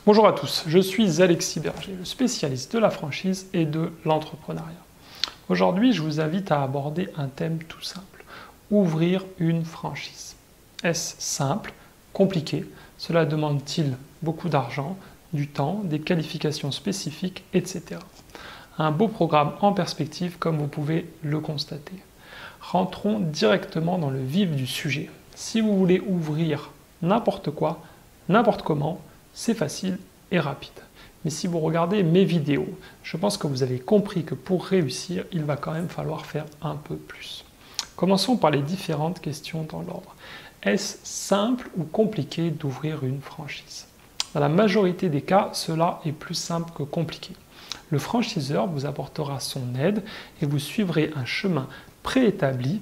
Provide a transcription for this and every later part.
Bonjour à tous, je suis Alexis Berger, le spécialiste de la franchise et de l'entrepreneuriat. Aujourd'hui, je vous invite à aborder un thème tout simple, ouvrir une franchise. Est-ce simple, compliqué? Cela demande-t-il beaucoup d'argent, du temps, des qualifications spécifiques, etc. Un beau programme en perspective comme vous pouvez le constater. Rentrons directement dans le vif du sujet. Si vous voulez ouvrir n'importe quoi, n'importe comment, c'est facile et rapide. Mais si vous regardez mes vidéos, je pense que vous avez compris que pour réussir, il va quand même falloir faire un peu plus. Commençons par les différentes questions dans l'ordre. Est-ce simple ou compliqué d'ouvrir une franchise? Dans la majorité des cas, cela est plus simple que compliqué. Le franchiseur vous apportera son aide et vous suivrez un chemin préétabli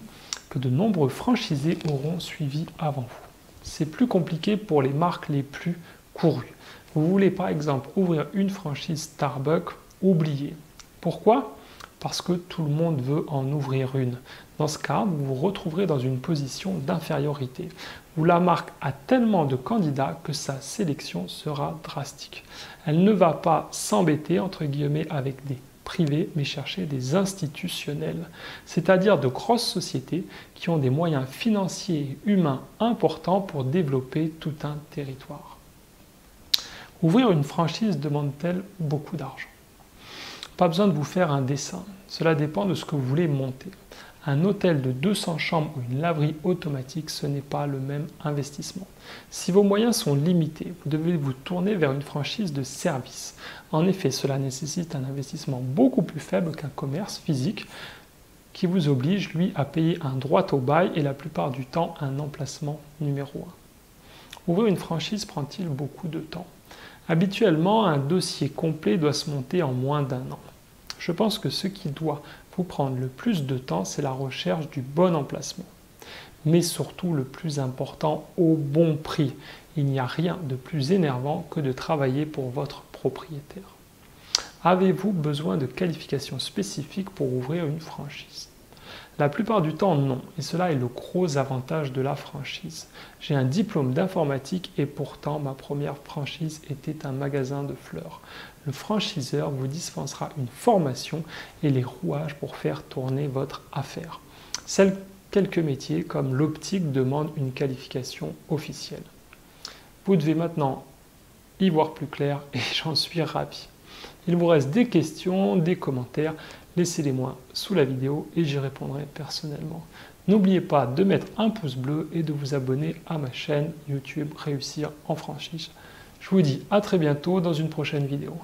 que de nombreux franchisés auront suivi avant vous. C'est plus compliqué pour les marques les plus courues. Vous voulez par exemple ouvrir une franchise Starbucks, oubliez. Pourquoi? Parce que tout le monde veut en ouvrir une. Dans ce cas, vous vous retrouverez dans une position d'infériorité, où la marque a tellement de candidats que sa sélection sera drastique. Elle ne va pas s'embêter, entre guillemets, avec des privés, mais chercher des institutionnels, c'est-à-dire de grosses sociétés qui ont des moyens financiers et humains importants pour développer tout un territoire. Ouvrir une franchise demande-t-elle beaucoup d'argent? Pas besoin de vous faire un dessin, cela dépend de ce que vous voulez monter. Un hôtel de 200 chambres ou une laverie automatique, ce n'est pas le même investissement. Si vos moyens sont limités, vous devez vous tourner vers une franchise de service. En effet, cela nécessite un investissement beaucoup plus faible qu'un commerce physique qui vous oblige, lui, à payer un droit au bail et la plupart du temps un emplacement numéro 1. Ouvrir une franchise prend-il beaucoup de temps? Habituellement, un dossier complet doit se monter en moins d'un an. Je pense que ce qui doit vous prendre le plus de temps, c'est la recherche du bon emplacement. Mais surtout, le plus important, au bon prix. Il n'y a rien de plus énervant que de travailler pour votre propriétaire. Avez-vous besoin de qualifications spécifiques pour ouvrir une franchise? La plupart du temps, non. Et cela est le gros avantage de la franchise. J'ai un diplôme d'informatique et pourtant ma première franchise était un magasin de fleurs. Le franchiseur vous dispensera une formation et les rouages pour faire tourner votre affaire. Seuls quelques métiers comme l'optique demandent une qualification officielle. Vous devez maintenant y voir plus clair et j'en suis ravi. Il vous reste des questions, des commentaires. Laissez-les-moi sous la vidéo et j'y répondrai personnellement. N'oubliez pas de mettre un pouce bleu et de vous abonner à ma chaîne YouTube Réussir en franchise. Je vous dis à très bientôt dans une prochaine vidéo.